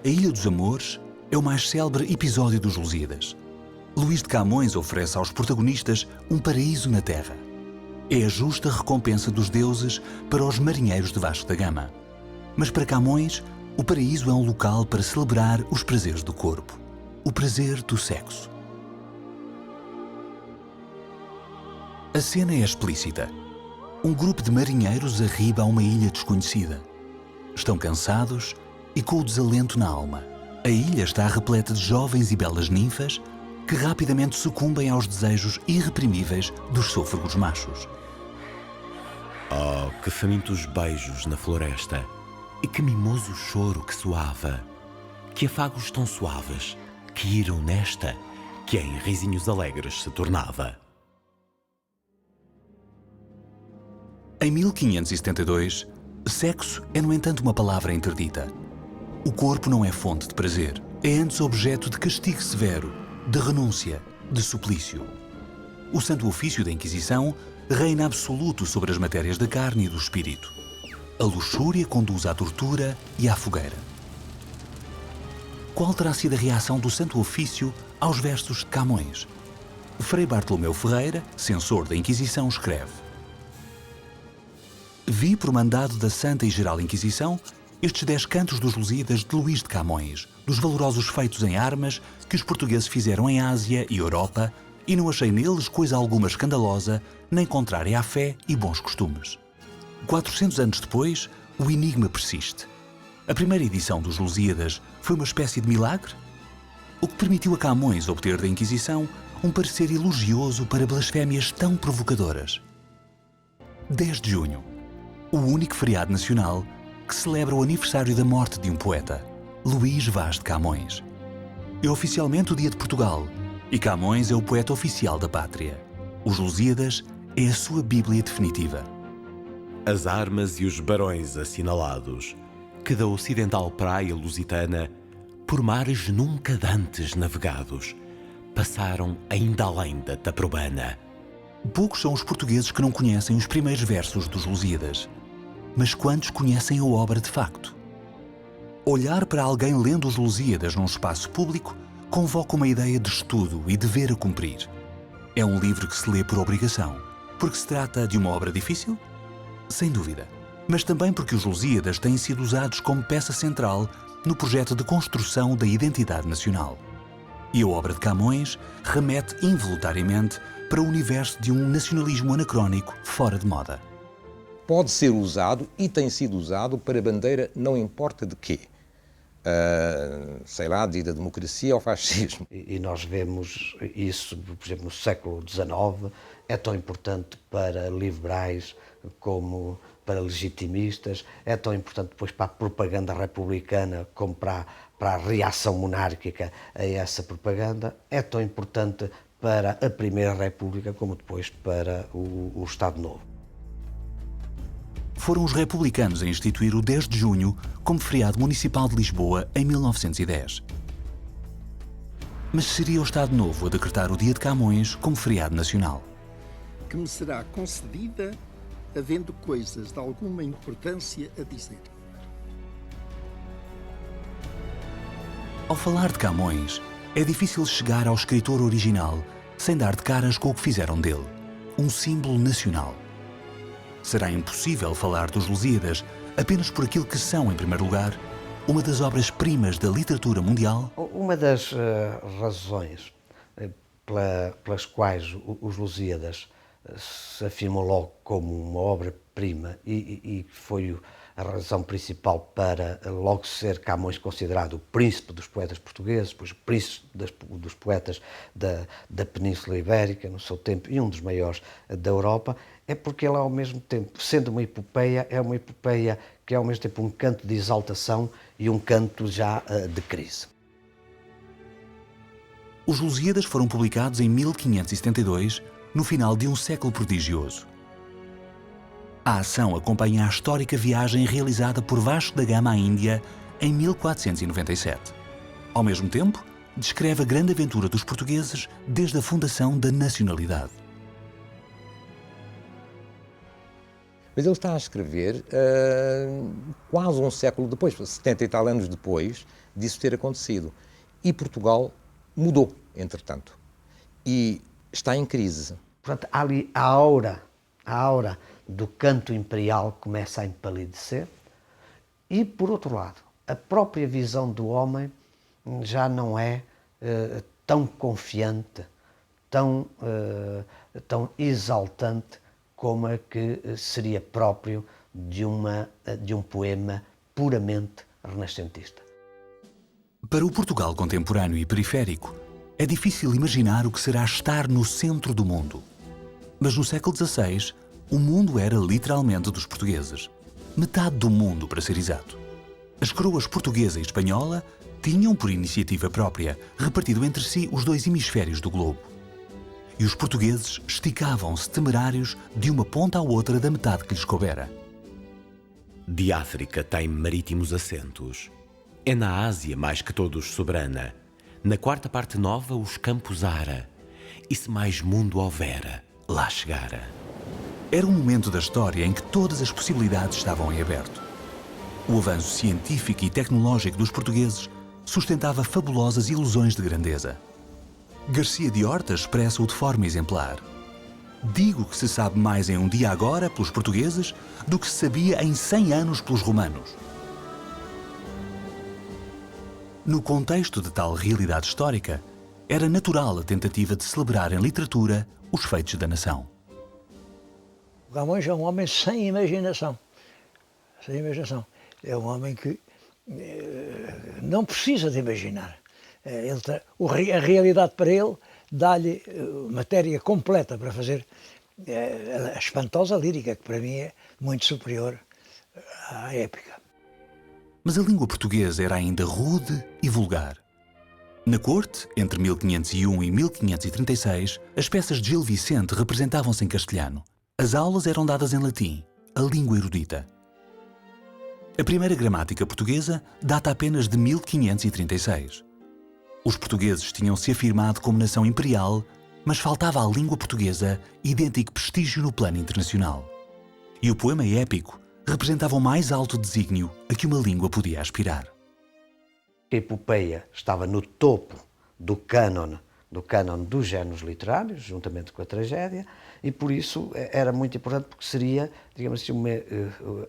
A Ilha dos Amores é o mais célebre episódio dos Lusíadas. Luís de Camões oferece aos protagonistas um paraíso na terra. É a justa recompensa dos deuses para os marinheiros de Vasco da Gama. Mas para Camões, o paraíso é um local para celebrar os prazeres do corpo, o prazer do sexo. A cena é explícita. Um grupo de marinheiros arriba a uma ilha desconhecida. Estão cansados e com o desalento na alma. A ilha está repleta de jovens e belas ninfas que rapidamente sucumbem aos desejos irreprimíveis dos sôfregos machos. Oh, que famintos beijos na floresta, e que mimoso choro que soava, que afagos tão suaves que iram nesta, que em risinhos alegres se tornava. Em 1572, sexo é, no entanto, uma palavra interdita. O corpo não é fonte de prazer, é antes objeto de castigo severo, de renúncia, de suplício. O Santo Ofício da Inquisição reina absoluto sobre as matérias da carne e do espírito. A luxúria conduz à tortura e à fogueira. Qual terá sido a reação do Santo Ofício aos versos de Camões? Frei Bartolomeu Ferreira, censor da Inquisição, escreve: Vi, por mandado da Santa e Geral Inquisição, estes 10 cantos dos Lusíadas de Luís de Camões, dos valorosos feitos em armas que os portugueses fizeram em Ásia e Europa, e não achei neles coisa alguma escandalosa, nem contrária à fé e bons costumes. 400 anos depois, o enigma persiste. A primeira edição dos Lusíadas foi uma espécie de milagre? O que permitiu a Camões obter da Inquisição um parecer elogioso para blasfémias tão provocadoras. 10 de junho, o único feriado nacional que celebra o aniversário da morte de um poeta, Luís Vaz de Camões. É oficialmente o Dia de Portugal e Camões é o poeta oficial da pátria. Os Lusíadas é a sua Bíblia definitiva. As armas e os barões assinalados, que da ocidental praia lusitana, por mares nunca dantes navegados, passaram ainda além da Taprobana. Poucos são os portugueses que não conhecem os primeiros versos dos Lusíadas. Mas quantos conhecem a obra de facto? Olhar para alguém lendo os Lusíadas num espaço público convoca uma ideia de estudo e dever a cumprir. É um livro que se lê por obrigação, porque se trata de uma obra difícil? Sem dúvida. Mas também porque os Lusíadas têm sido usados como peça central no projeto de construção da identidade nacional. E a obra de Camões remete involuntariamente para o universo de um nacionalismo anacrónico fora de moda. Pode ser usado e tem sido usado para bandeira não importa de quê. Sei lá, de da democracia ao fascismo. E nós vemos isso, por exemplo, no século XIX, é tão importante para liberais como para legitimistas, é tão importante depois para a propaganda republicana como para a reação monárquica a essa propaganda, é tão importante para a Primeira República como depois para o Estado Novo. Foram os republicanos a instituir o 10 de junho como feriado municipal de Lisboa em 1910. Mas seria o Estado Novo a decretar o Dia de Camões como feriado nacional. Que me será concedida havendo coisas de alguma importância a dizer. Ao falar de Camões, é difícil chegar ao escritor original sem dar de caras com o que fizeram dele, um símbolo nacional. Será impossível falar dos Lusíadas apenas por aquilo que são, em primeiro lugar, uma das obras-primas da literatura mundial? Uma das razões pelas quais os Lusíadas se afirmam logo como uma obra-prima e foi a razão principal para logo ser Camões considerado o príncipe dos poetas portugueses, depois o príncipe dos poetas da Península Ibérica no seu tempo e um dos maiores da Europa, é porque ele ao mesmo tempo, sendo uma epopeia, é uma epopeia que é ao mesmo tempo um canto de exaltação e um canto já de crise. Os Lusíadas foram publicados em 1572, no final de um século prodigioso. A ação acompanha a histórica viagem realizada por Vasco da Gama à Índia em 1497. Ao mesmo tempo, descreve a grande aventura dos portugueses desde a fundação da nacionalidade. Mas ele está a escrever quase um século depois, 70 e tal anos depois disso ter acontecido. E Portugal mudou, entretanto. E está em crise. Portanto, ali a aura do canto imperial começa a empalidecer e, por outro lado, a própria visão do homem já não é tão confiante, tão exaltante como a que seria próprio de um poema puramente renascentista. Para o Portugal contemporâneo e periférico, é difícil imaginar o que será estar no centro do mundo. Mas no século XVI, o mundo era literalmente dos portugueses. Metade do mundo, para ser exato. As coroas portuguesa e espanhola tinham, por iniciativa própria, repartido entre si os dois hemisférios do globo. E os portugueses esticavam-se temerários de uma ponta à outra da metade que lhes coubera. De África tem marítimos assentos. É na Ásia mais que todos soberana. Na quarta parte nova os campos ara. E se mais mundo houvera, lá chegara. Era um momento da história em que todas as possibilidades estavam em aberto. O avanço científico e tecnológico dos portugueses sustentava fabulosas ilusões de grandeza. Garcia de Horta expressa-o de forma exemplar. Digo que se sabe mais em um dia agora pelos portugueses do que se sabia em 100 anos pelos romanos. No contexto de tal realidade histórica, era natural a tentativa de celebrar em literatura os feitos da nação. Camões é um homem sem imaginação. Sem imaginação. É um homem que não precisa de imaginar. A realidade para ele dá-lhe matéria completa para fazer a espantosa lírica, que para mim é muito superior à épica. Mas a língua portuguesa era ainda rude e vulgar. Na corte, entre 1501 e 1536, as peças de Gil Vicente representavam-se em castelhano. As aulas eram dadas em latim, a língua erudita. A primeira gramática portuguesa data apenas de 1536. Os portugueses tinham-se afirmado como nação imperial, mas faltava à língua portuguesa idêntico prestígio no plano internacional. E o poema épico representava o mais alto desígnio a que uma língua podia aspirar. A epopeia estava no topo do cânon dos géneros literários, juntamente com a tragédia, e por isso era muito importante, porque seria, digamos assim,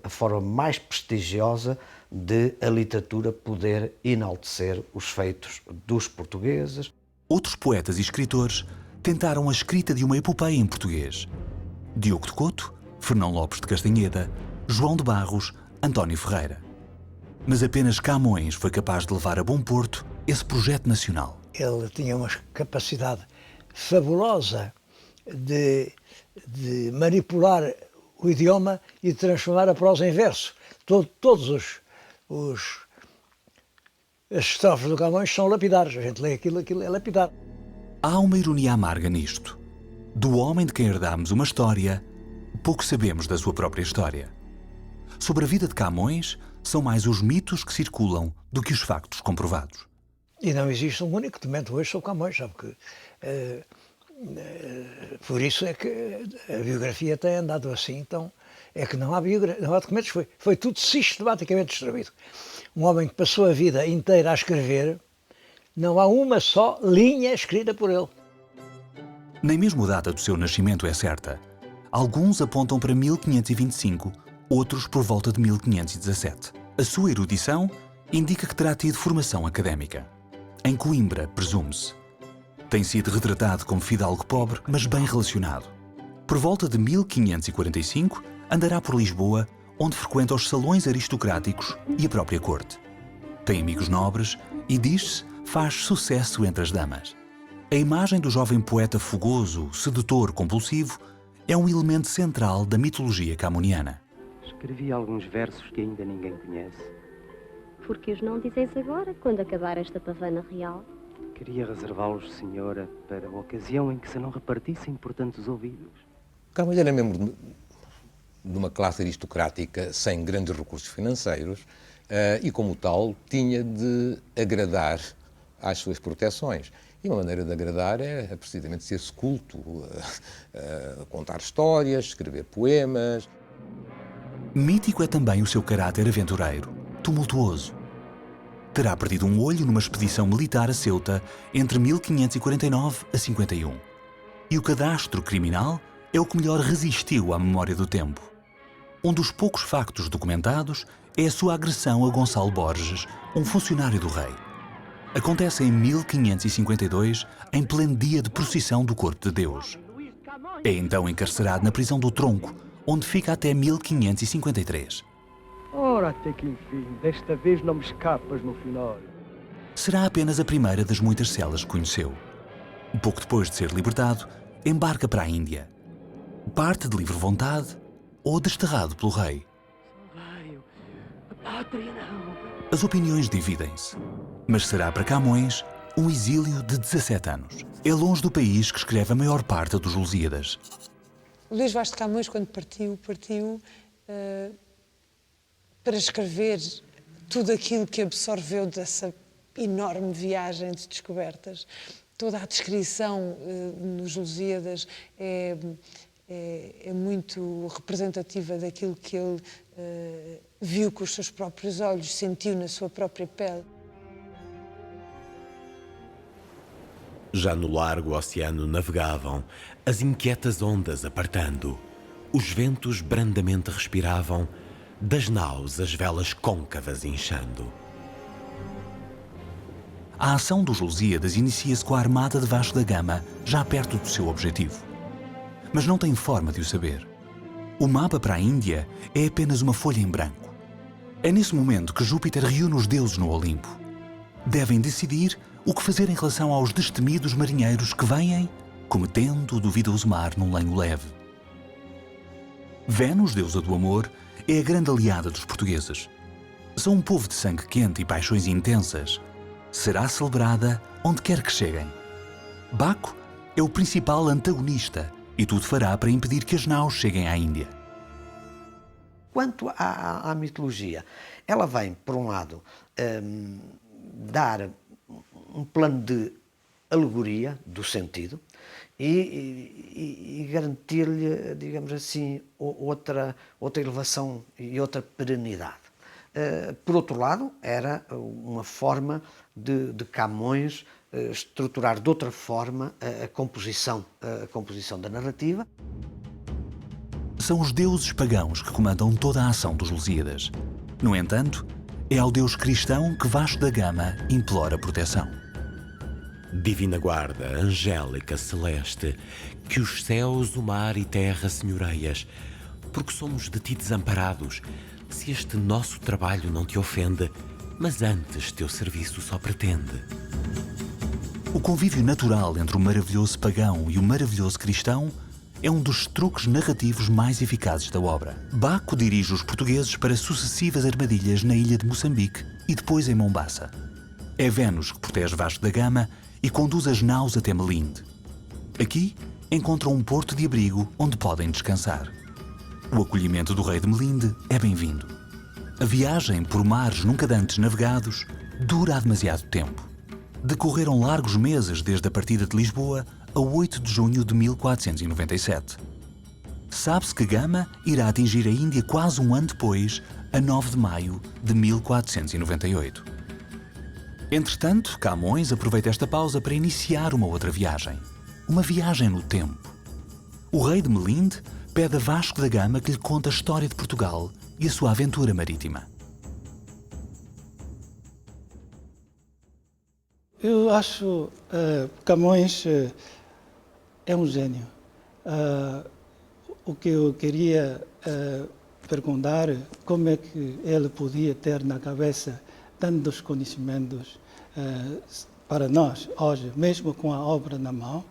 a forma mais prestigiosa de a literatura poder enaltecer os feitos dos portugueses. Outros poetas e escritores tentaram a escrita de uma epopeia em português. Diogo de Couto, Fernão Lopes de Castanheda, João de Barros, António Ferreira. Mas apenas Camões foi capaz de levar a bom porto esse projeto nacional. Ele tinha uma capacidade fabulosa de manipular o idioma e de transformar a prosa em verso. Todas as estrofes do Camões são lapidares. A gente lê aquilo é lapidar. Há uma ironia amarga nisto. Do homem de quem herdámos uma história, pouco sabemos da sua própria história. Sobre a vida de Camões, são mais os mitos que circulam do que os factos comprovados. E não existe um único documento hoje sobre Camões, sabe que... por isso é que a biografia tem andado assim, então é que não há documentos, foi tudo sistematicamente distribuído. Um homem que passou a vida inteira a escrever, não há uma só linha escrita por ele. Nem mesmo a data do seu nascimento é certa. Alguns apontam para 1525, outros por volta de 1517. A sua erudição indica que terá tido formação académica. Em Coimbra, presume-se. Tem sido retratado como fidalgo pobre, mas bem relacionado. Por volta de 1545, andará por Lisboa, onde frequenta os salões aristocráticos e a própria corte. Tem amigos nobres e, diz-se, faz sucesso entre as damas. A imagem do jovem poeta fogoso, sedutor, compulsivo, é um elemento central da mitologia camoniana. Escrevi alguns versos que ainda ninguém conhece. Por que os não dizeis agora, quando acabar esta pavana real? Queria reservá-los, senhora, para a ocasião em que se não repartissem por tantos ouvidos. Camões era membro de uma classe aristocrática sem grandes recursos financeiros e, como tal, tinha de agradar às suas proteções. E uma maneira de agradar é precisamente ser-se culto, contar histórias, escrever poemas. Mítico é também o seu caráter aventureiro, tumultuoso. Terá perdido um olho numa expedição militar a Ceuta entre 1549 a 51. E o cadastro criminal é o que melhor resistiu à memória do tempo. Um dos poucos factos documentados é a sua agressão a Gonçalo Borges, um funcionário do rei. Acontece em 1552, em pleno dia de procissão do Corpo de Deus. É então encarcerado na prisão do Tronco, onde fica até 1553. Ora, até que enfim, desta vez não me escapas no final. Será apenas a primeira das muitas celas que conheceu. Pouco depois de ser libertado, embarca para a Índia. Parte de livre vontade ou desterrado pelo rei. As opiniões dividem-se, mas será para Camões um exílio de 17 anos. É longe do país que escreve a maior parte dos Lusíadas. Luís Vaz de Camões, quando partiu para escrever tudo aquilo que absorveu dessa enorme viagem de descobertas. Toda a descrição nos Lusíadas é muito representativa daquilo que ele viu com os seus próprios olhos, sentiu na sua própria pele. Já no largo oceano navegavam, as inquietas ondas apartando. Os ventos brandamente respiravam, das naus as velas côncavas inchando. A ação dos Lusíadas inicia-se com a armada de Vasco da Gama, já perto do seu objetivo. Mas não tem forma de o saber. O mapa para a Índia é apenas uma folha em branco. É nesse momento que Júpiter reúne os deuses no Olimpo. Devem decidir o que fazer em relação aos destemidos marinheiros que vêm, cometendo o duvidoso mar num lenho leve. Vênus, deusa do amor, é a grande aliada dos portugueses. São um povo de sangue quente e paixões intensas. Será celebrada onde quer que cheguem. Baco é o principal antagonista e tudo fará para impedir que as naus cheguem à Índia. Quanto à mitologia, ela vem, por um lado, dar um plano de alegoria do sentido e garantir-lhe, digamos assim, outra elevação e outra perenidade. Por outro lado, era uma forma de Camões estruturar de outra forma a composição da narrativa. São os deuses pagãos que comandam toda a ação dos Lusíadas. No entanto, é ao deus cristão que Vasco da Gama implora proteção. Divina guarda, angélica, celeste, que os céus, o mar e terra senhoreias, porque somos de ti desamparados, se este nosso trabalho não te ofende, mas antes teu serviço só pretende. O convívio natural entre o maravilhoso pagão e o maravilhoso cristão é um dos truques narrativos mais eficazes da obra. Baco dirige os portugueses para sucessivas armadilhas na ilha de Moçambique e depois em Mombaça. É Vênus que protege Vasco da Gama e conduz as naus até Melinde. Aqui encontram um porto de abrigo onde podem descansar. O acolhimento do rei de Melinde é bem-vindo. A viagem por mares nunca antes navegados dura há demasiado tempo. Decorreram largos meses desde a partida de Lisboa a 8 de junho de 1497. Sabe-se que Gama irá atingir a Índia quase um ano depois, a 9 de maio de 1498. Entretanto, Camões aproveita esta pausa para iniciar uma outra viagem. Uma viagem no tempo. O rei de Melinde pede a Vasco da Gama que lhe conte a história de Portugal e a sua aventura marítima. Eu acho Camões é um gênio. O que eu queria perguntar, como é que ele podia ter na cabeça tantos conhecimentos para nós hoje, mesmo com a obra na mão,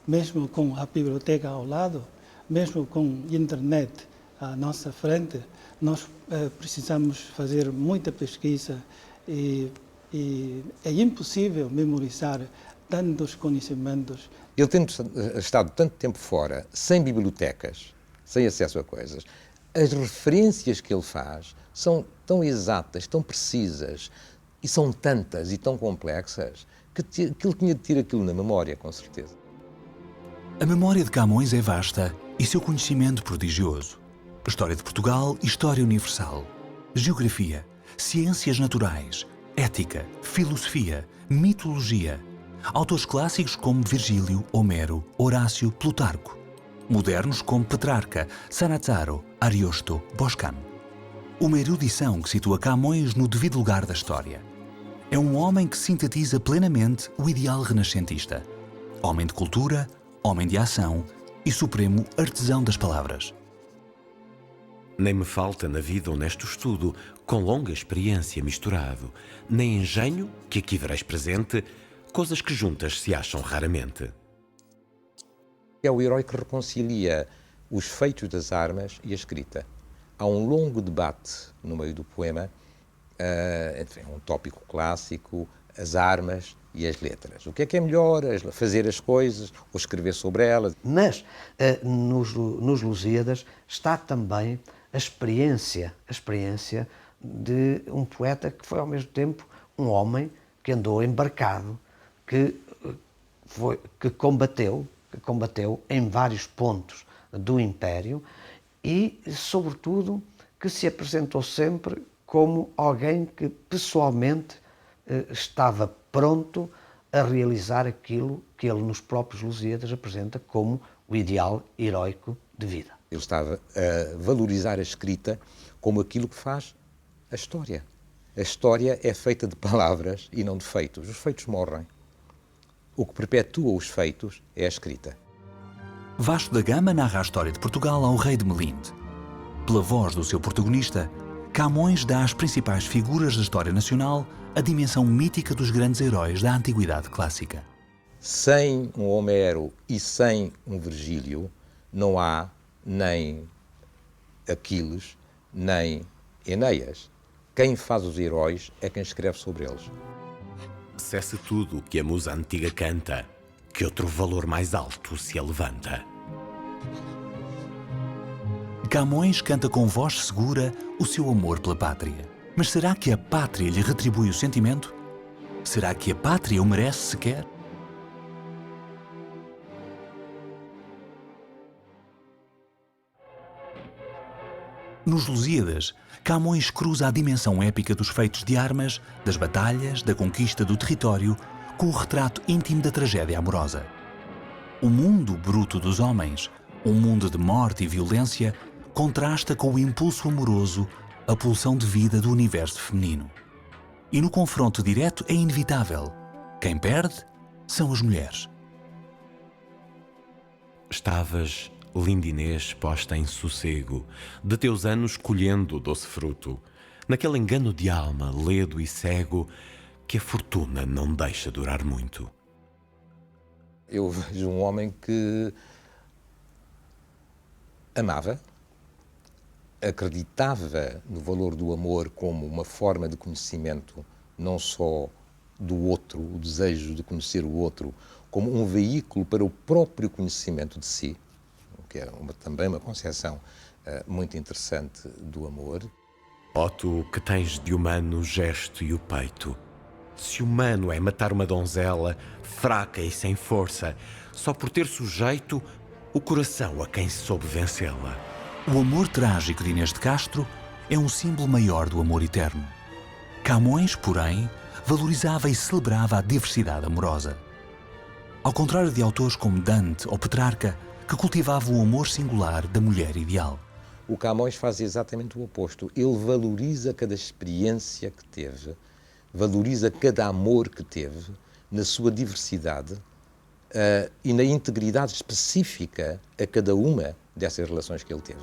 mesmo com a biblioteca ao lado, mesmo com a internet à nossa frente, nós precisamos fazer muita pesquisa e é impossível memorizar tantos conhecimentos. Ele tendo estado tanto tempo fora, sem bibliotecas, sem acesso a coisas, as referências que ele faz são tão exatas, tão precisas, e são tantas e tão complexas, que ele tinha de ter aquilo na memória, com certeza. A memória de Camões é vasta e seu conhecimento prodigioso. História de Portugal e História Universal. Geografia, Ciências Naturais, Ética, Filosofia, Mitologia. Autores clássicos como Virgílio, Homero, Horácio, Plutarco. Modernos como Petrarca, Sannazaro, Ariosto, Boscán. Uma erudição que situa Camões no devido lugar da história. É um homem que sintetiza plenamente o ideal renascentista. Homem de cultura, homem de ação e supremo artesão das palavras. Nem me falta na vida honesto estudo, com longa experiência misturado, nem engenho, que aqui vereis presente, coisas que juntas se acham raramente. É o herói que reconcilia os feitos das armas e a escrita. Há um longo debate no meio do poema, enfim, um tópico clássico, as armas e as letras. O que é melhor, fazer as coisas ou escrever sobre elas? Mas nos Lusíadas está também a experiência de um poeta que foi ao mesmo tempo um homem que andou embarcado, que combateu em vários pontos do Império e, sobretudo, que se apresentou sempre como alguém que pessoalmente estava pronto a realizar aquilo que ele nos próprios Lusíadas apresenta como o ideal heroico de vida. Ele estava a valorizar a escrita como aquilo que faz a história. A história é feita de palavras e não de feitos. Os feitos morrem. O que perpetua os feitos é a escrita. Vasco da Gama narra a história de Portugal ao rei de Melinde. Pela voz do seu protagonista, Camões dá às principais figuras da história nacional a dimensão mítica dos grandes heróis da antiguidade clássica. Sem um Homero e sem um Virgílio, não há nem Aquiles, nem Enéas. Quem faz os heróis é quem escreve sobre eles. Cesse tudo o que a musa antiga canta, que outro valor mais alto se levanta. Camões canta com voz segura o seu amor pela pátria. Mas será que a pátria lhe retribui o sentimento? Será que a pátria o merece sequer? Nos Lusíadas, Camões cruza a dimensão épica dos feitos de armas, das batalhas, da conquista do território, com o retrato íntimo da tragédia amorosa. O mundo bruto dos homens, um mundo de morte e violência, contrasta com o impulso amoroso, a pulsão de vida do universo feminino. E no confronto direto é inevitável. Quem perde são as mulheres. Estavas, linda Inês, posta em sossego, de teus anos colhendo o doce fruto, naquele engano de alma, ledo e cego, que a fortuna não deixa durar muito. Eu vejo um homem que amava, acreditava no valor do amor como uma forma de conhecimento, não só do outro, o desejo de conhecer o outro, como um veículo para o próprio conhecimento de si, que era também uma concepção muito interessante do amor. Ó tu que tens de humano o gesto e o peito, se humano é matar uma donzela, fraca e sem força, só por ter sujeito o coração a quem soube vencê-la. O amor trágico de Inês de Castro é um símbolo maior do amor eterno. Camões, porém, valorizava e celebrava a diversidade amorosa. Ao contrário de autores como Dante ou Petrarca, que cultivavam o amor singular da mulher ideal. O Camões faz exatamente o oposto. Ele valoriza cada experiência que teve, valoriza cada amor que teve, na sua diversidade e na integridade específica a cada uma dessas relações que ele teve.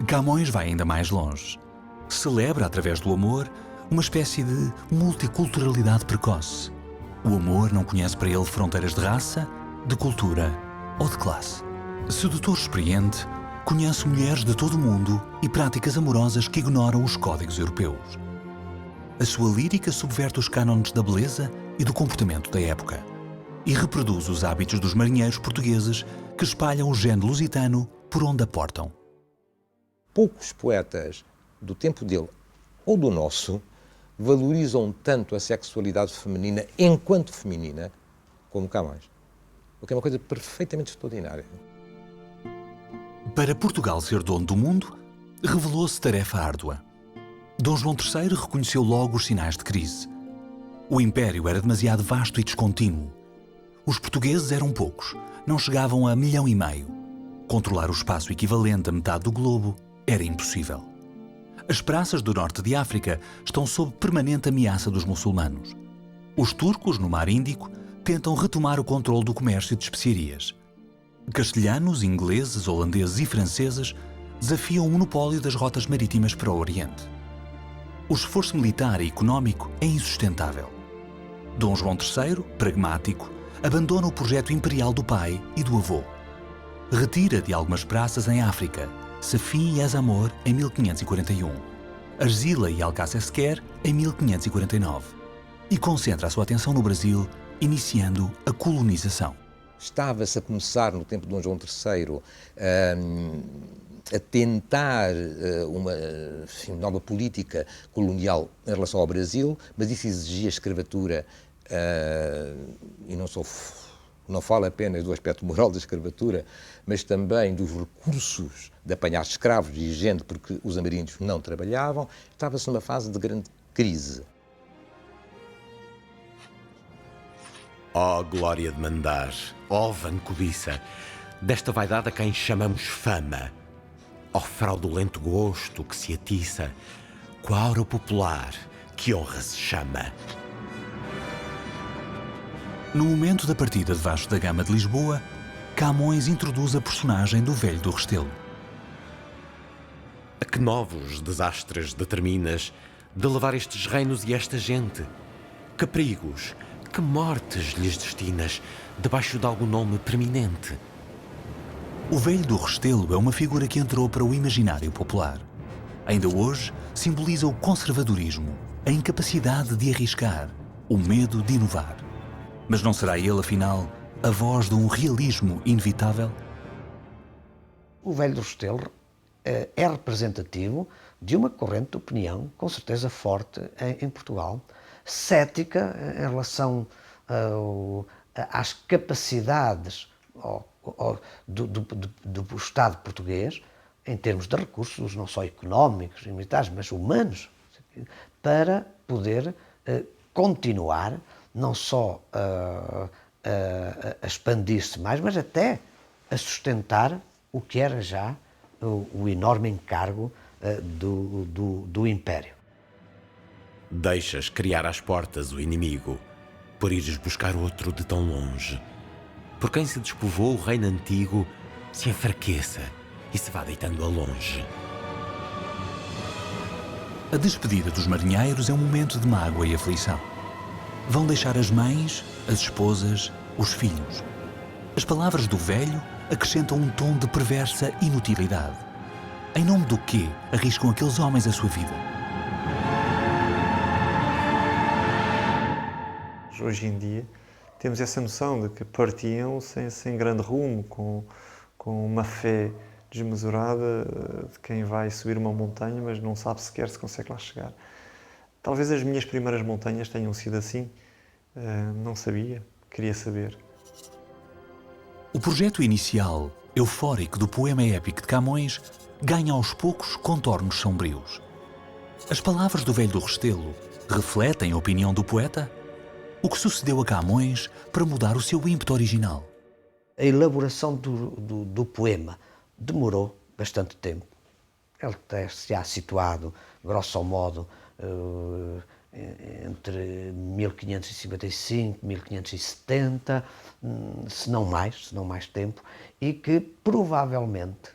Camões vai ainda mais longe. Celebra, através do amor, uma espécie de multiculturalidade precoce. O amor não conhece para ele fronteiras de raça, de cultura ou de classe. Sedutor experiente, conhece mulheres de todo o mundo e práticas amorosas que ignoram os códigos europeus. A sua lírica subverte os cânones da beleza e do comportamento da época e reproduz os hábitos dos marinheiros portugueses que espalham o gênero lusitano por onde aportam. Poucos poetas do tempo dele ou do nosso valorizam tanto a sexualidade feminina enquanto feminina como Camões. O que é uma coisa perfeitamente extraordinária. Para Portugal ser dono do mundo, revelou-se tarefa árdua. Dom João III reconheceu logo os sinais de crise. O império era demasiado vasto e descontínuo. Os portugueses eram poucos, não chegavam a 1,5 milhão. Controlar o espaço equivalente a metade do globo era impossível. As praças do norte de África estão sob permanente ameaça dos muçulmanos. Os turcos, no Mar Índico, tentam retomar o controle do comércio de especiarias. Castelhanos, ingleses, holandeses e franceses desafiam o monopólio das rotas marítimas para o Oriente. O esforço militar e económico é insustentável. Dom João III, pragmático, abandona o projeto imperial do pai e do avô. Retira de algumas praças em África, Safim e Azamor em 1541, Argila e Alcácer em 1549, e concentra a sua atenção no Brasil, iniciando a colonização. Estava-se a começar, no tempo de Dom João III, a tentar uma nova política colonial em relação ao Brasil, mas isso exigia escravatura, e não falo apenas do aspecto moral da escravatura, mas também dos recursos de apanhar escravos e gente, porque os ameríndios não trabalhavam. Estava-se numa fase de grande crise. Ó glória de mandar, ó vã cobiça, desta vaidade a quem chamamos fama, ó fraudulento gosto que se atiça, com a aura popular que honra se chama. No momento da partida de Vasco da Gama de Lisboa, Camões introduz a personagem do Velho do Restelo. A que novos desastres determinas de levar estes reinos e esta gente? Que perigos, que mortes lhes destinas debaixo de algum nome preeminente? O Velho do Restelo é uma figura que entrou para o imaginário popular. Ainda hoje simboliza o conservadorismo, a incapacidade de arriscar, o medo de inovar. Mas não será ele, afinal, a voz de um realismo inevitável? O Velho do Restelo é representativo de uma corrente de opinião, com certeza forte, em Portugal, cética em relação às capacidades do Estado português, em termos de recursos, não só económicos e militares, mas humanos, para poder continuar não só a expandir-se mais, mas até a sustentar o que era já o enorme encargo do Império. Deixas criar às portas o inimigo, por ires buscar outro de tão longe. Por quem se despovoou o reino antigo, se enfraqueça e se vá deitando a longe. A despedida dos marinheiros é um momento de mágoa e aflição. Vão deixar as mães, as esposas, os filhos. As palavras do velho acrescentam um tom de perversa inutilidade. Em nome do quê arriscam aqueles homens a sua vida? Hoje em dia temos essa noção de que partiam sem grande rumo, com uma fé desmesurada de quem vai subir uma montanha, mas não sabe sequer se consegue lá chegar. Talvez as minhas primeiras montanhas tenham sido assim. Não sabia, queria saber. O projeto inicial, eufórico do poema épico de Camões, ganha aos poucos contornos sombrios. As palavras do Velho do Restelo refletem a opinião do poeta? O que sucedeu a Camões para mudar o seu ímpeto original? A elaboração do poema demorou bastante tempo. Ele se há situado, grosso modo, entre 1555 e 1570, se não mais tempo, e que provavelmente,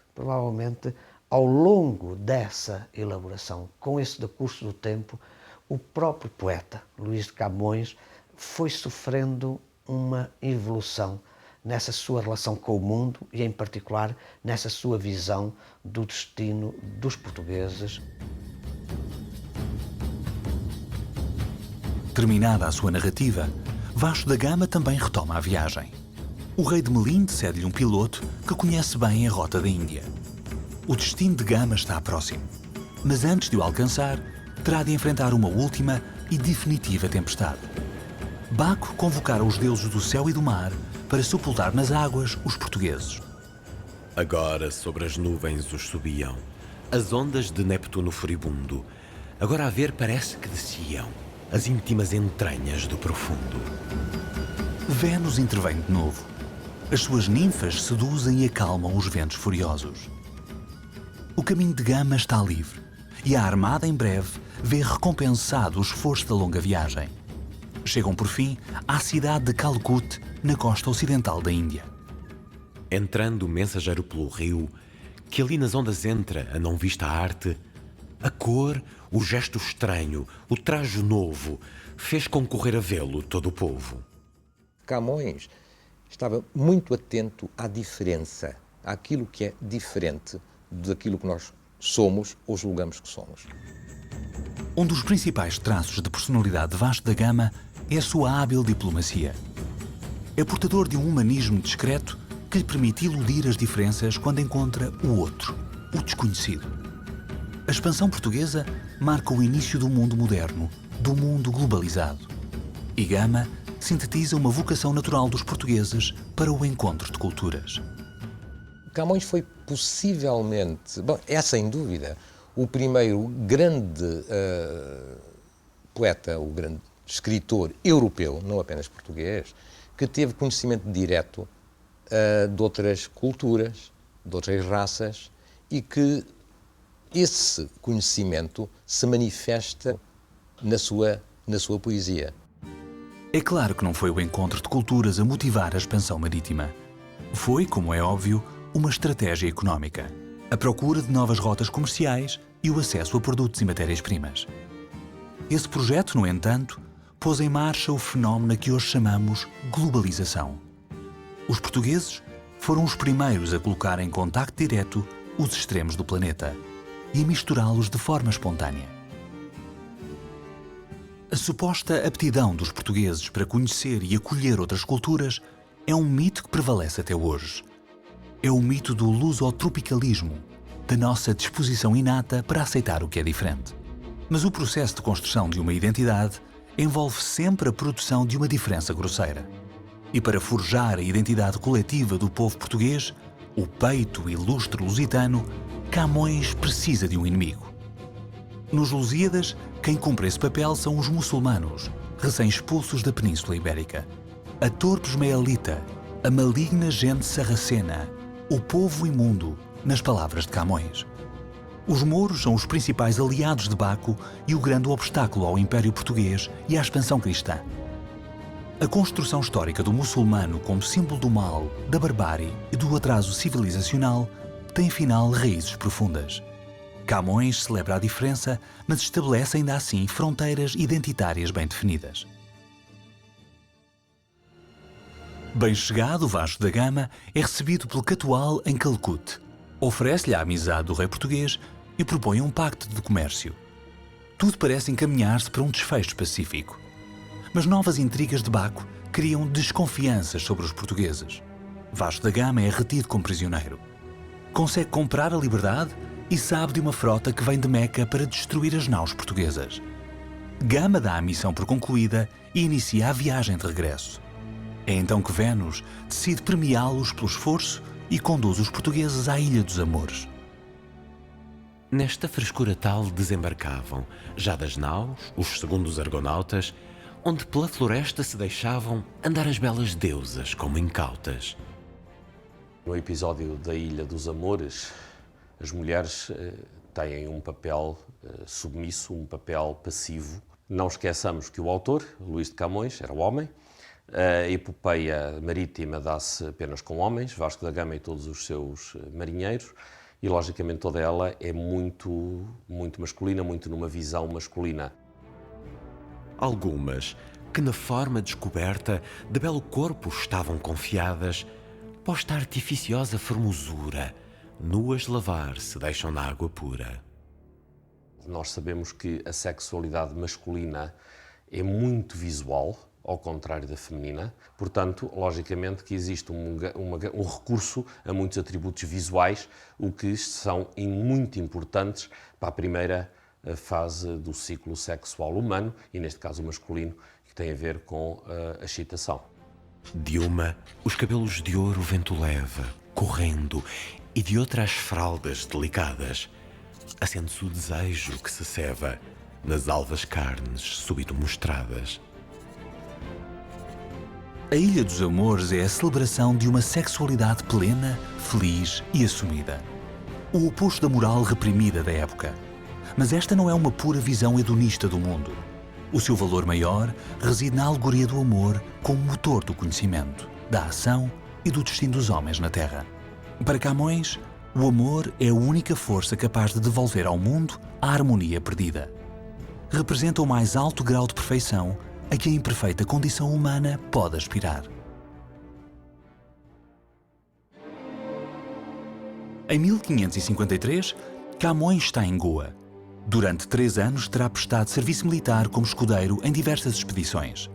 ao longo dessa elaboração, com esse decurso do tempo, o próprio poeta, Luís de Camões, foi sofrendo uma evolução nessa sua relação com o mundo e, em particular, nessa sua visão do destino dos portugueses. Terminada a sua narrativa, Vasco da Gama também retoma a viagem. O rei de Melinde cede-lhe um piloto que conhece bem a rota da Índia. O destino de Gama está próximo, mas antes de o alcançar, terá de enfrentar uma última e definitiva tempestade. Baco convocara os deuses do céu e do mar para sepultar nas águas os portugueses. Agora sobre as nuvens os subiam, as ondas de Neptuno furibundo. Agora a ver parece que desciam, as íntimas entranhas do profundo. Vênus intervém de novo. As suas ninfas seduzem e acalmam os ventos furiosos. O caminho de Gama está livre e a armada em breve vê recompensado o esforço da longa viagem. Chegam por fim à cidade de Calcut, na costa ocidental da Índia. Entrando o mensageiro pelo rio, que ali nas ondas entra a não vista arte, a cor, o gesto estranho, o trajo novo, fez concorrer a vê-lo todo o povo. Camões estava muito atento à diferença, àquilo que é diferente daquilo que nós somos ou julgamos que somos. Um dos principais traços de personalidade de Vasco da Gama é a sua hábil diplomacia. É portador de um humanismo discreto que lhe permite iludir as diferenças quando encontra o outro, o desconhecido. A expansão portuguesa marca o início do mundo moderno, do mundo globalizado. E Gama sintetiza uma vocação natural dos portugueses para o encontro de culturas. Camões foi possivelmente, é sem dúvida, o primeiro grande poeta, o grande escritor europeu, não apenas português, que teve conhecimento direto de outras culturas, de outras raças, e que esse conhecimento se manifesta na sua poesia. É claro que não foi o encontro de culturas a motivar a expansão marítima. Foi, como é óbvio, uma estratégia económica, a procura de novas rotas comerciais e o acesso a produtos e matérias-primas. Esse projeto, no entanto, pôs em marcha o fenómeno a que hoje chamamos globalização. Os portugueses foram os primeiros a colocar em contacto direto os extremos do planeta e a misturá-los de forma espontânea. A suposta aptidão dos portugueses para conhecer e acolher outras culturas é um mito que prevalece até hoje. É o mito do lusotropicalismo, da nossa disposição inata para aceitar o que é diferente. Mas o processo de construção de uma identidade envolve sempre a produção de uma diferença grosseira. E para forjar a identidade coletiva do povo português, o peito ilustre lusitano, Camões precisa de um inimigo. Nos Lusíadas, quem cumpre esse papel são os muçulmanos, recém-expulsos da Península Ibérica. A torpe mealita, a maligna gente sarracena, o povo imundo, nas palavras de Camões. Os mouros são os principais aliados de Baco e o grande obstáculo ao Império Português e à expansão cristã. A construção histórica do muçulmano como símbolo do mal, da barbárie e do atraso civilizacional tem, afinal, raízes profundas. Camões celebra a diferença, mas estabelece ainda assim fronteiras identitárias bem definidas. Bem chegado, Vasco da Gama é recebido pelo Catual em Calcut. Oferece-lhe a amizade do rei português e propõe um pacto de comércio. Tudo parece encaminhar-se para um desfecho pacífico. Mas novas intrigas de Baco criam desconfianças sobre os portugueses. Vasco da Gama é retido como prisioneiro. Consegue comprar a liberdade e sabe de uma frota que vem de Meca para destruir as naus portuguesas. Gama dá a missão por concluída e inicia a viagem de regresso. É então que Vênus decide premiá-los pelo esforço e conduz os portugueses à Ilha dos Amores. Nesta frescura tal desembarcavam, já das naus, os segundos argonautas, onde pela floresta se deixavam andar as belas deusas como incautas. No episódio da Ilha dos Amores, as mulheres têm um papel submisso, um papel passivo. Não esqueçamos que o autor, Luís de Camões, era homem. A epopeia marítima dá-se apenas com homens, Vasco da Gama e todos os seus marinheiros, e logicamente toda ela é muito masculina, muito numa visão masculina. Algumas, que na forma descoberta de belo corpo estavam confiadas, posta artificiosa formosura, nuas lavar se deixam na água pura. Nós sabemos que a sexualidade masculina é muito visual, ao contrário da feminina. Portanto, logicamente que existe um recurso a muitos atributos visuais, o que são muito importantes para a primeira fase do ciclo sexual humano, e neste caso o masculino, que tem a ver com a excitação. De uma, os cabelos de ouro o vento leva, correndo, e de outras fraldas delicadas, acende-se o desejo que se ceva nas alvas carnes súbito mostradas. A Ilha dos Amores é a celebração de uma sexualidade plena, feliz e assumida. O oposto da moral reprimida da época. Mas esta não é uma pura visão hedonista do mundo. O seu valor maior reside na alegoria do amor como motor do conhecimento, da ação e do destino dos homens na Terra. Para Camões, o amor é a única força capaz de devolver ao mundo a harmonia perdida. Representa o mais alto grau de perfeição a que a imperfeita condição humana pode aspirar. Em 1553, Camões está em Goa. Durante 3 anos terá prestado serviço militar como escudeiro em diversas expedições.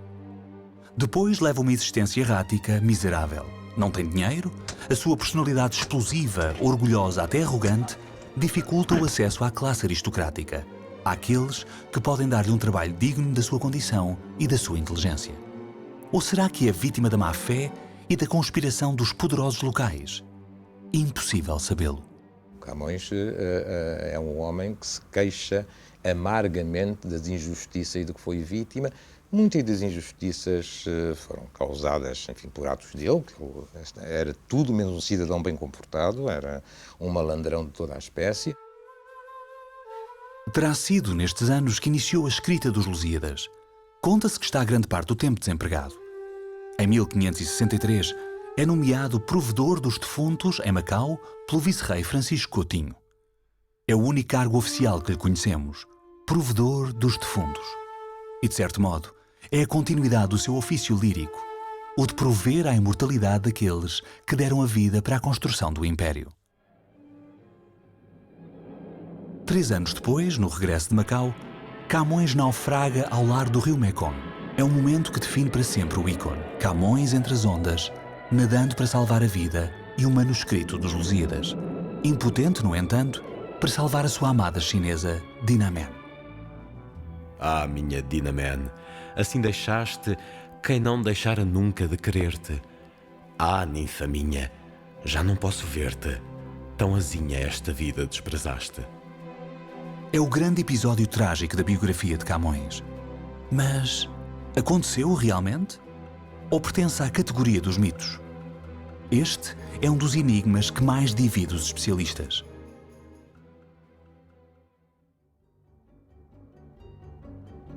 Depois leva uma existência errática, miserável. Não tem dinheiro, a sua personalidade explosiva, orgulhosa até arrogante, dificulta o acesso à classe aristocrática, àqueles que podem dar-lhe um trabalho digno da sua condição e da sua inteligência. Ou será que é vítima da má-fé e da conspiração dos poderosos locais? Impossível sabê-lo. Camões é um homem que se queixa amargamente das injustiças e do que foi vítima. Muitas das injustiças foram causadas, enfim, por atos dele, que era tudo menos um cidadão bem comportado, era um malandrão de toda a espécie. Terá sido nestes anos que iniciou a escrita dos Lusíadas. Conta-se que está grande parte do tempo desempregado. Em 1563, é nomeado provedor dos defuntos em Macau pelo vice-rei Francisco Coutinho. É o único cargo oficial que lhe conhecemos, provedor dos defuntos. E, de certo modo, é a continuidade do seu ofício lírico, o de prover à imortalidade daqueles que deram a vida para a construção do Império. 3 anos depois, no regresso de Macau, Camões naufraga ao largo do rio Mekong. É um momento que define para sempre o ícone. Camões entre as ondas, nadando para salvar a vida e o manuscrito dos Lusíadas. Impotente, no entanto, para salvar a sua amada chinesa, Dinamen. Ah, minha Dinamen, assim deixaste quem não deixara nunca de querer-te. Ah, ninfa minha, já não posso ver-te, tão azinha esta vida desprezaste. É o grande episódio trágico da biografia de Camões. Mas aconteceu realmente? Ou pertence à categoria dos mitos? Este é um dos enigmas que mais divide os especialistas.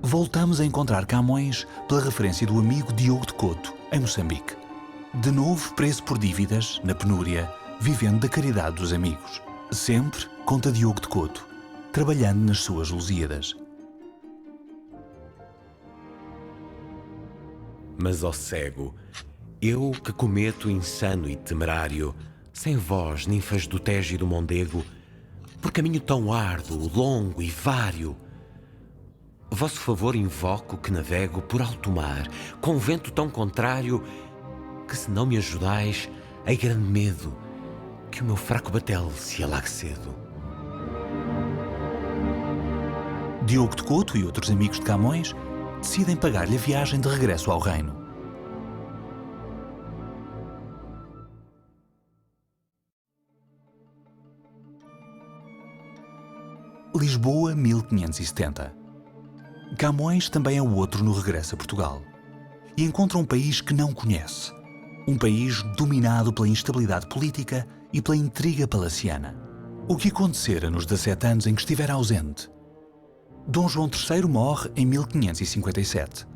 Voltamos a encontrar Camões pela referência do amigo Diogo de Couto, em Moçambique. De novo preso por dívidas, na penúria, vivendo da caridade dos amigos. Sempre, conta Diogo de Couto, trabalhando nas suas Lusíadas. Mas, ó cego, eu que cometo insano e temerário, sem vós, ninfas do Tejo e do Mondego, por caminho tão árduo, longo e vário, vosso favor invoco que navego por alto mar, com vento tão contrário, que se não me ajudais, hei grande medo que o meu fraco batel se alague cedo. Diogo de Couto e outros amigos de Camões decidem pagar-lhe a viagem de regresso ao reino. Lisboa, 1570. Camões também é o outro no regresso a Portugal. E encontra um país que não conhece. Um país dominado pela instabilidade política e pela intriga palaciana. O que acontecera nos 17 anos em que estivera ausente? Dom João III morre em 1557.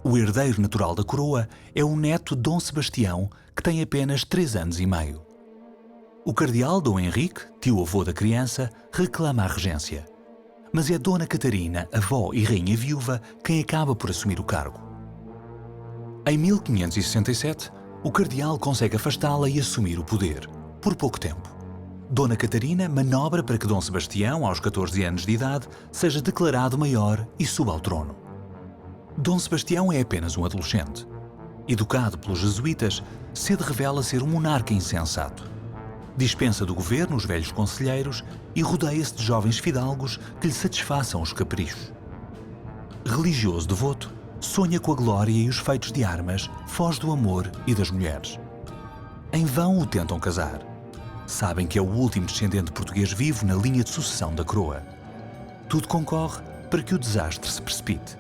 O herdeiro natural da coroa é o neto Dom Sebastião, que tem apenas 3 anos e meio. O cardeal Dom Henrique, tio-avô da criança, reclama a regência. Mas é Dona Catarina, avó e rainha viúva, quem acaba por assumir o cargo. Em 1567, o cardeal consegue afastá-la e assumir o poder, por pouco tempo. Dona Catarina manobra para que Dom Sebastião, aos 14 anos de idade, seja declarado maior e suba ao trono. Dom Sebastião é apenas um adolescente. Educado pelos jesuítas, cedo revela ser um monarca insensato. Dispensa do governo os velhos conselheiros e rodeia-se de jovens fidalgos que lhe satisfaçam os caprichos. Religioso devoto, sonha com a glória e os feitos de armas, foge do amor e das mulheres. Em vão o tentam casar. sabem que é o último descendente português vivo na linha de sucessão da coroa. Tudo concorre para que o desastre se precipite.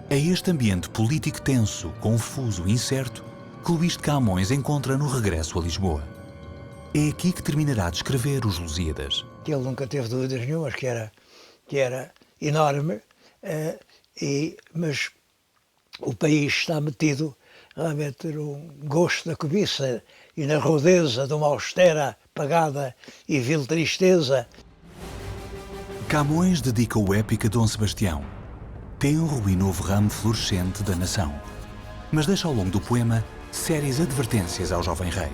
É este ambiente político tenso, confuso e incerto que Luís de Camões encontra no regresso a Lisboa. É aqui que terminará de escrever Os Lusíadas. Ele nunca teve dúvidas nenhumas que era enorme, mas o país está metido realmente no gosto da cobiça e na rudeza de uma austera, pagada e vil tristeza. Camões dedica o épico a Dom Sebastião, tenro e novo ramo florescente da nação, mas deixa ao longo do poema sérias advertências ao jovem rei.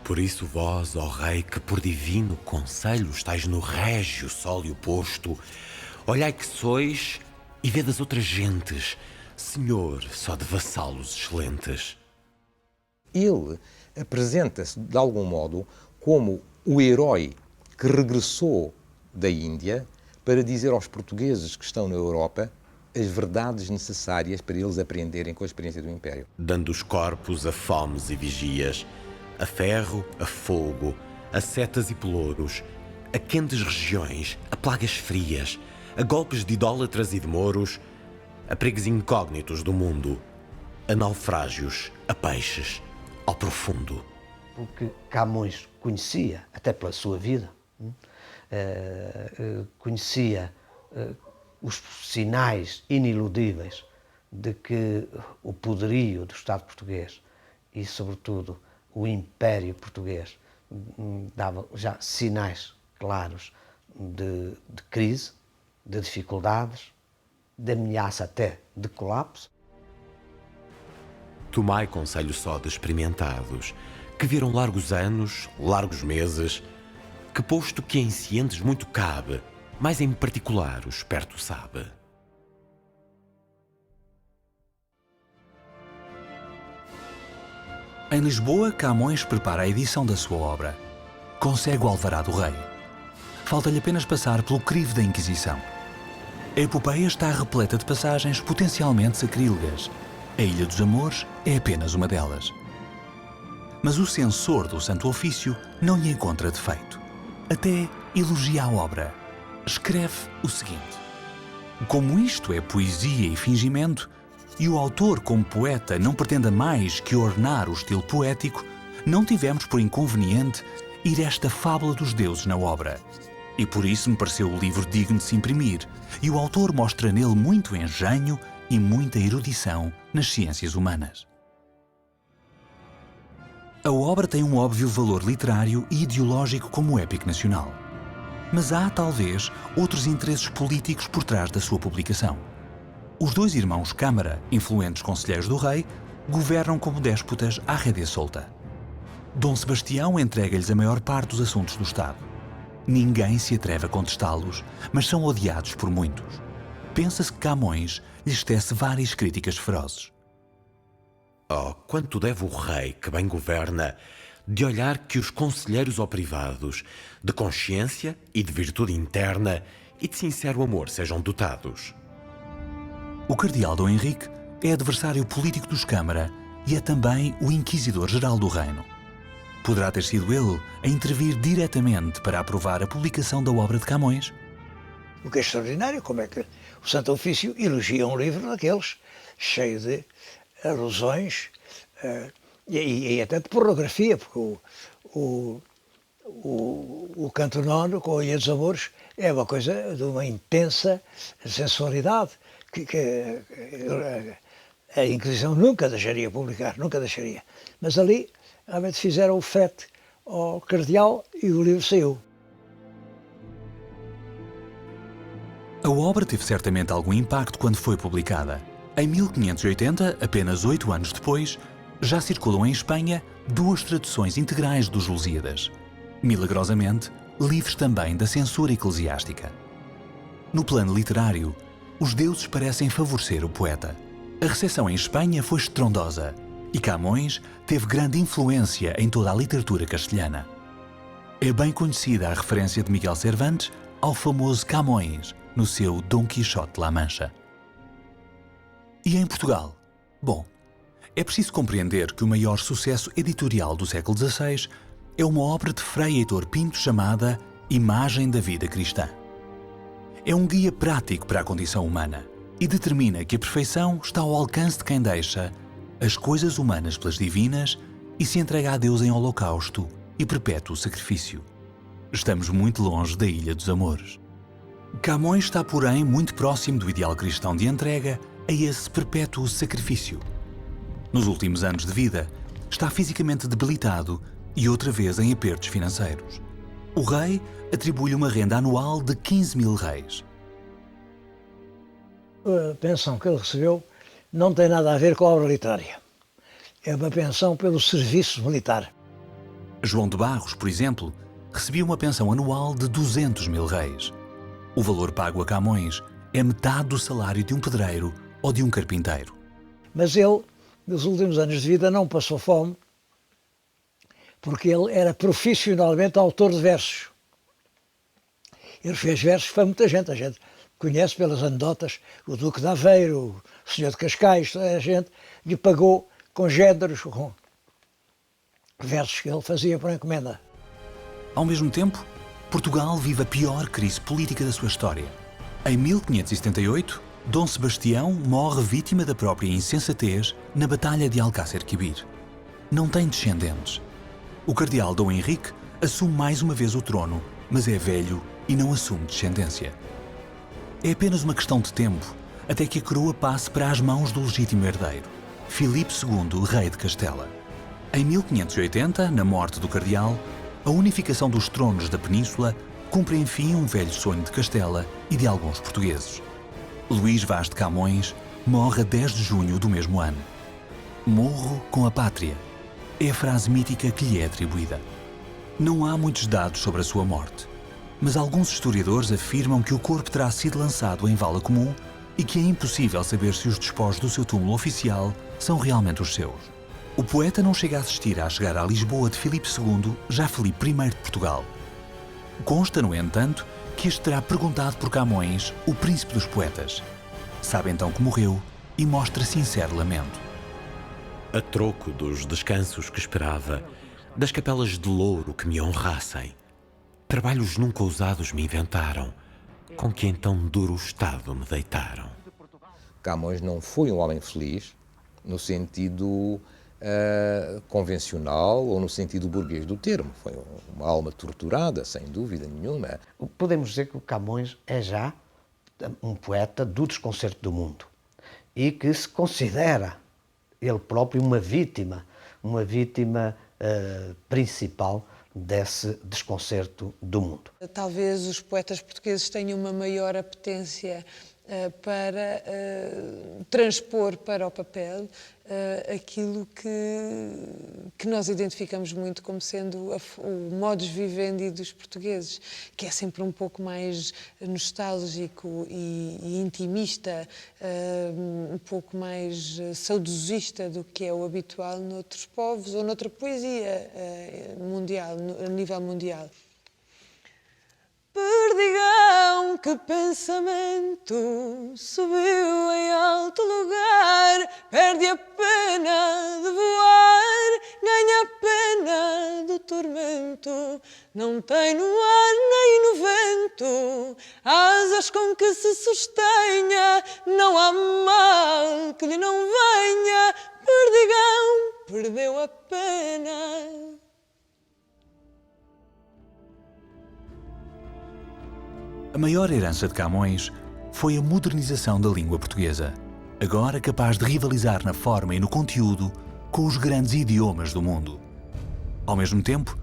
Por isso vós, ó rei, que por divino conselho estáis no régio sólio posto, olhai que sois e vede as outras gentes, senhor só de vassalos excelentes. Ele apresenta-se, de algum modo, como o herói que regressou da Índia para dizer aos portugueses que estão na Europa as verdades necessárias para eles aprenderem com a experiência do Império. Dando os corpos a fomes e vigias, a ferro, a fogo, a setas e pelouros, a quentes regiões, a plagas frias, a golpes de idólatras e de mouros, a perigos incógnitos do mundo, a naufrágios, a peixes, ao profundo. Porque Camões conhecia, até pela sua vida, conhecia os sinais iniludíveis de que o poderio do Estado português e, sobretudo, o Império Português dava já sinais claros de crise, de dificuldades, de ameaça até de colapso. Tomai conselho só de experimentados, que viram largos anos, largos meses, que posto que em cientes muito cabe, mas em particular o esperto sabe. Em Lisboa, Camões prepara a edição da sua obra. Consegue o alvará do rei. Falta-lhe apenas passar pelo crivo da Inquisição. A epopeia está repleta de passagens potencialmente sacrílegas. A Ilha dos Amores é apenas uma delas. Mas o censor do Santo Ofício não lhe encontra defeito. Até elogia a obra. Escreve o seguinte: como isto é poesia e fingimento, e o autor, como poeta, não pretenda mais que ornar o estilo poético, não tivemos por inconveniente ir esta fábula dos deuses na obra. E por isso me pareceu o livro digno de se imprimir, e o autor mostra nele muito engenho e muita erudição nas ciências humanas. A obra tem um óbvio valor literário e ideológico como épico nacional. Mas há, talvez, outros interesses políticos por trás da sua publicação. Os dois irmãos Câmara, influentes conselheiros do rei, governam como déspotas à rédea solta. Dom Sebastião entrega-lhes a maior parte dos assuntos do Estado. Ninguém se atreve a contestá-los, mas são odiados por muitos. Pensa-se que Camões lhes tece várias críticas ferozes. Oh, quanto deve o rei, que bem governa, de olhar que os conselheiros ou privados, de consciência e de virtude interna e de sincero amor sejam dotados. O cardeal Dom Henrique é adversário político dos Câmara e é também o inquisidor-geral do reino. Poderá ter sido ele a intervir diretamente para aprovar a publicação da obra de Camões? O que é extraordinário, como é que o Santo Ofício elogia um livro daqueles, cheio de alusões e até de pornografia, porque o canto nono, com a Ilha dos Amores, é uma coisa de uma intensa sensualidade que a Inquisição nunca deixaria publicar, nunca deixaria. Mas ali realmente fizeram o frete ao cardeal e o livro saiu. A obra teve certamente algum impacto quando foi publicada. Em 1580, apenas 8 anos depois, já circulam em Espanha 2 traduções integrais dos Lusíadas. Milagrosamente, livres também da censura eclesiástica. No plano literário, os deuses parecem favorecer o poeta. A recepção em Espanha foi estrondosa e Camões teve grande influência em toda a literatura castelhana. É bem conhecida a referência de Miguel Cervantes ao famoso Camões no seu Dom Quixote de La Mancha. E em Portugal? Bom, é preciso compreender que o maior sucesso editorial do século XVI é uma obra de Frei Heitor Pinto chamada Imagem da Vida Cristã. É um guia prático para a condição humana e determina que a perfeição está ao alcance de quem deixa as coisas humanas pelas divinas e se entrega a Deus em holocausto e perpétuo sacrifício. Estamos muito longe da Ilha dos Amores. Camões está, porém, muito próximo do ideal cristão de entrega a esse perpétuo sacrifício. Nos últimos anos de vida, está fisicamente debilitado e outra vez em apertos financeiros. O rei atribui-lhe uma renda anual de 15.000 réis. A pensão que ele recebeu não tem nada a ver com a obra literária. É uma pensão pelo serviço militar. João de Barros, por exemplo, recebia uma pensão anual de 200.000 réis. O valor pago a Camões é metade do salário de um pedreiro ou de um carpinteiro. Mas ele, nos últimos anos de vida, não passou fome, porque ele era profissionalmente autor de versos. Ele fez versos para muita gente. A gente conhece pelas anedotas o Duque de Aveiro, o Senhor de Cascais, toda a gente lhe pagou com géneros, com versos que ele fazia por encomenda. Ao mesmo tempo, Portugal vive a pior crise política da sua história. Em 1578, Dom Sebastião morre vítima da própria insensatez na Batalha de Alcácer Quibir. Não tem descendentes. O cardeal Dom Henrique assume mais uma vez o trono, mas é velho e não assume descendência. É apenas uma questão de tempo até que a coroa passe para as mãos do legítimo herdeiro, Filipe II, rei de Castela. Em 1580, na morte do cardeal, a unificação dos tronos da península cumpre enfim um velho sonho de Castela e de alguns portugueses. Luís Vaz de Camões morre a 10 de junho do mesmo ano. Morro com a pátria é a frase mítica que lhe é atribuída. Não há muitos dados sobre a sua morte, mas alguns historiadores afirmam que o corpo terá sido lançado em vala comum e que é impossível saber se os despojos do seu túmulo oficial são realmente os seus. O poeta não chega a assistir à chegada a Lisboa de Filipe II, já Filipe I de Portugal. Consta, no entanto, que este terá perguntado por Camões, o príncipe dos poetas. Sabe então que morreu e mostra sincero lamento. A troco dos descansos que esperava, das capelas de louro que me honrassem, trabalhos nunca ousados me inventaram, com que em tão duro estado me deitaram. Camões não foi um homem feliz, no sentido convencional ou no sentido burguês do termo. Foi uma alma torturada, sem dúvida nenhuma. Podemos dizer que o Camões é já um poeta do desconcerto do mundo e que se considera ele próprio uma vítima principal desse desconcerto do mundo. Talvez os poetas portugueses tenham uma maior apetência para transpor para o papel aquilo que nós identificamos muito como sendo o modus vivendi dos portugueses, que é sempre um pouco mais nostálgico e intimista, um pouco mais saudosista do que é o habitual noutros povos ou noutra poesia mundial, a nível mundial. Perdigão, que pensamento subiu em alto lugar, perde a pena de voar, ganha a pena do tormento, não tem no ar nem no vento asas com que se sustenha, não há mal que lhe não venha, Perdigão perdeu a pena. A maior herança de Camões foi a modernização da língua portuguesa, agora capaz de rivalizar na forma e no conteúdo com os grandes idiomas do mundo. Ao mesmo tempo,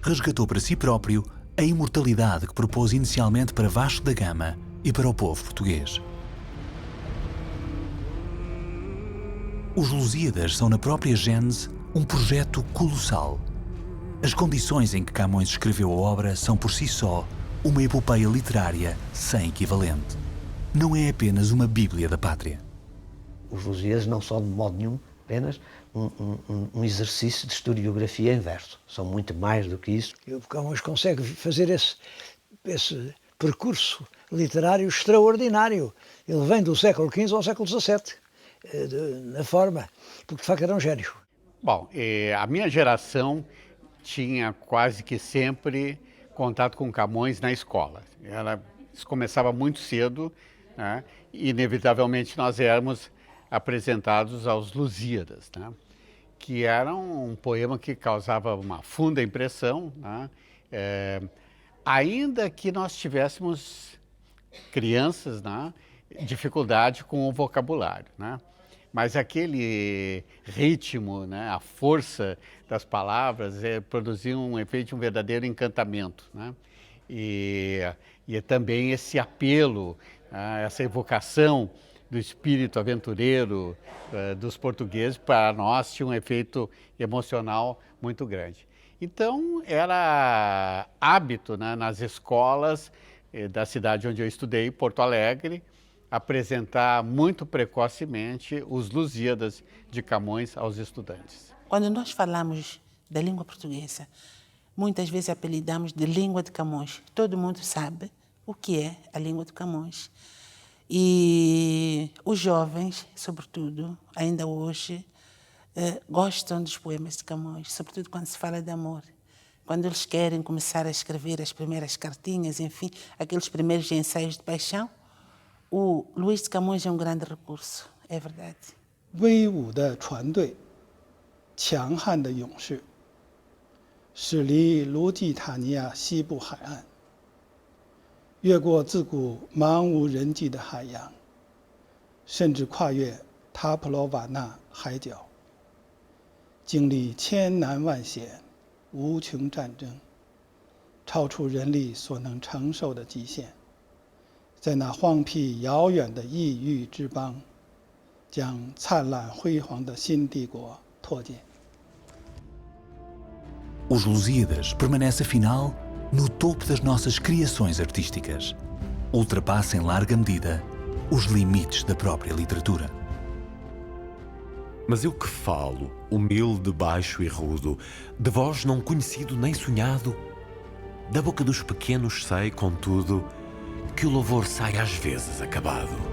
resgatou para si próprio a imortalidade que propôs inicialmente para Vasco da Gama e para o povo português. Os Lusíadas são, na própria gênese, um projeto colossal. As condições em que Camões escreveu a obra são, por si só, uma epopeia literária sem equivalente. Não é apenas uma Bíblia da pátria. Os Lusíadas não são, de modo nenhum, apenas um exercício de historiografia em verso. São muito mais do que isso. O Camões consegue fazer esse percurso literário extraordinário. Ele vem do século XV ao século XVII, na forma, porque de facto era um gênio. Bom, a minha geração tinha quase que sempre contato com Camões na escola. Isso começava muito cedo, né? E inevitavelmente nós éramos apresentados aos Lusíadas, né? Que era um poema que causava uma funda impressão, né? Ainda que nós tivéssemos crianças, né, dificuldade com o vocabulário, né? Mas aquele ritmo, né, a força das palavras produzia um efeito, um verdadeiro encantamento, né? E também esse apelo, essa evocação do espírito aventureiro dos portugueses, para nós tinha um efeito emocional muito grande. Então era hábito, né, nas escolas da cidade onde eu estudei, Porto Alegre, apresentar muito precocemente os Lusíadas de Camões aos estudantes. Quando nós falamos da língua portuguesa, muitas vezes apelidamos de língua de Camões. Todo mundo sabe o que é a língua de Camões. E os jovens, sobretudo, ainda hoje, gostam dos poemas de Camões, sobretudo quando se fala de amor. Quando eles querem começar a escrever as primeiras cartinhas, enfim, aqueles primeiros ensaios de paixão, o Luís de Camões é um grande recurso, é verdade. 威武的船队，强悍的勇士，驶离卢基塔尼亚西部海岸，越过自古茫无人迹的海洋，甚至跨越塔普罗瓦纳海角，经历千难万险、无穷战争，超出人力所能承受的极限。在那荒僻遥远的异域之邦，将灿烂辉煌的新帝国拓建。Os Lusíadas permanece afinal no topo das nossas criações artísticas. Ultrapassa em larga medida os limites da própria literatura. Mas eu que falo, humilde, baixo e rudo, de voz não conhecido nem sonhado, da boca dos pequenos sei, contudo, que o louvor sai às vezes acabado.